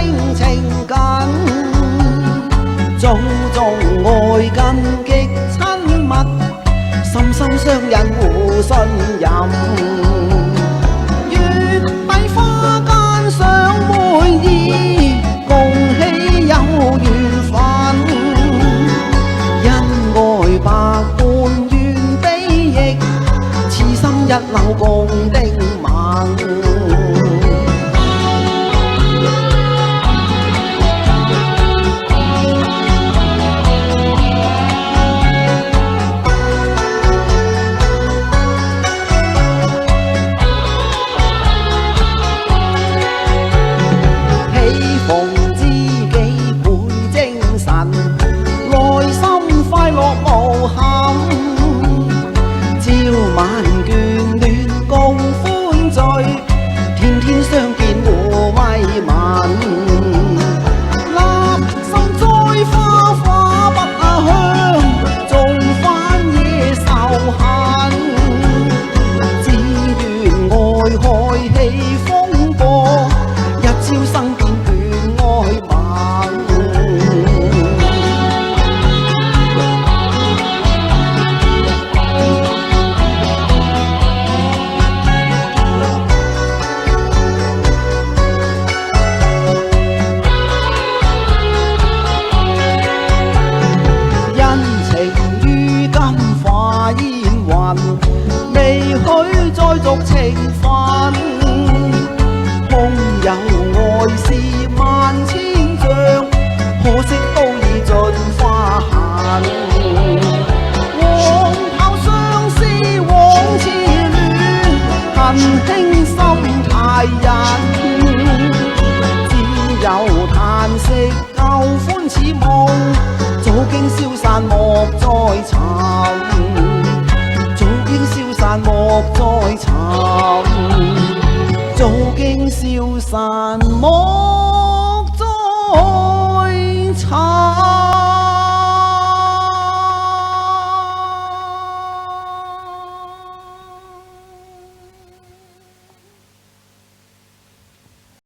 定情緊，種種愛根極親密，心心相印互信任。月底花間想會意，共喜有緣分。恩愛百般願悲亦，此心一縷共定盟。逢知己倍精神，內心快樂無憾。朝晚眷戀共歡聚，天天相見互慰問。立心栽花花不香，種番野仇恨。只願愛開起風波，一朝生變未許再續情分，空有愛是萬千丈，可惜都已盡花痕。黃炮相思往似戀，恨輕心太忍。只有嘆息舊歡似夢，早經消散莫再尋。莫再尋，早經消散莫。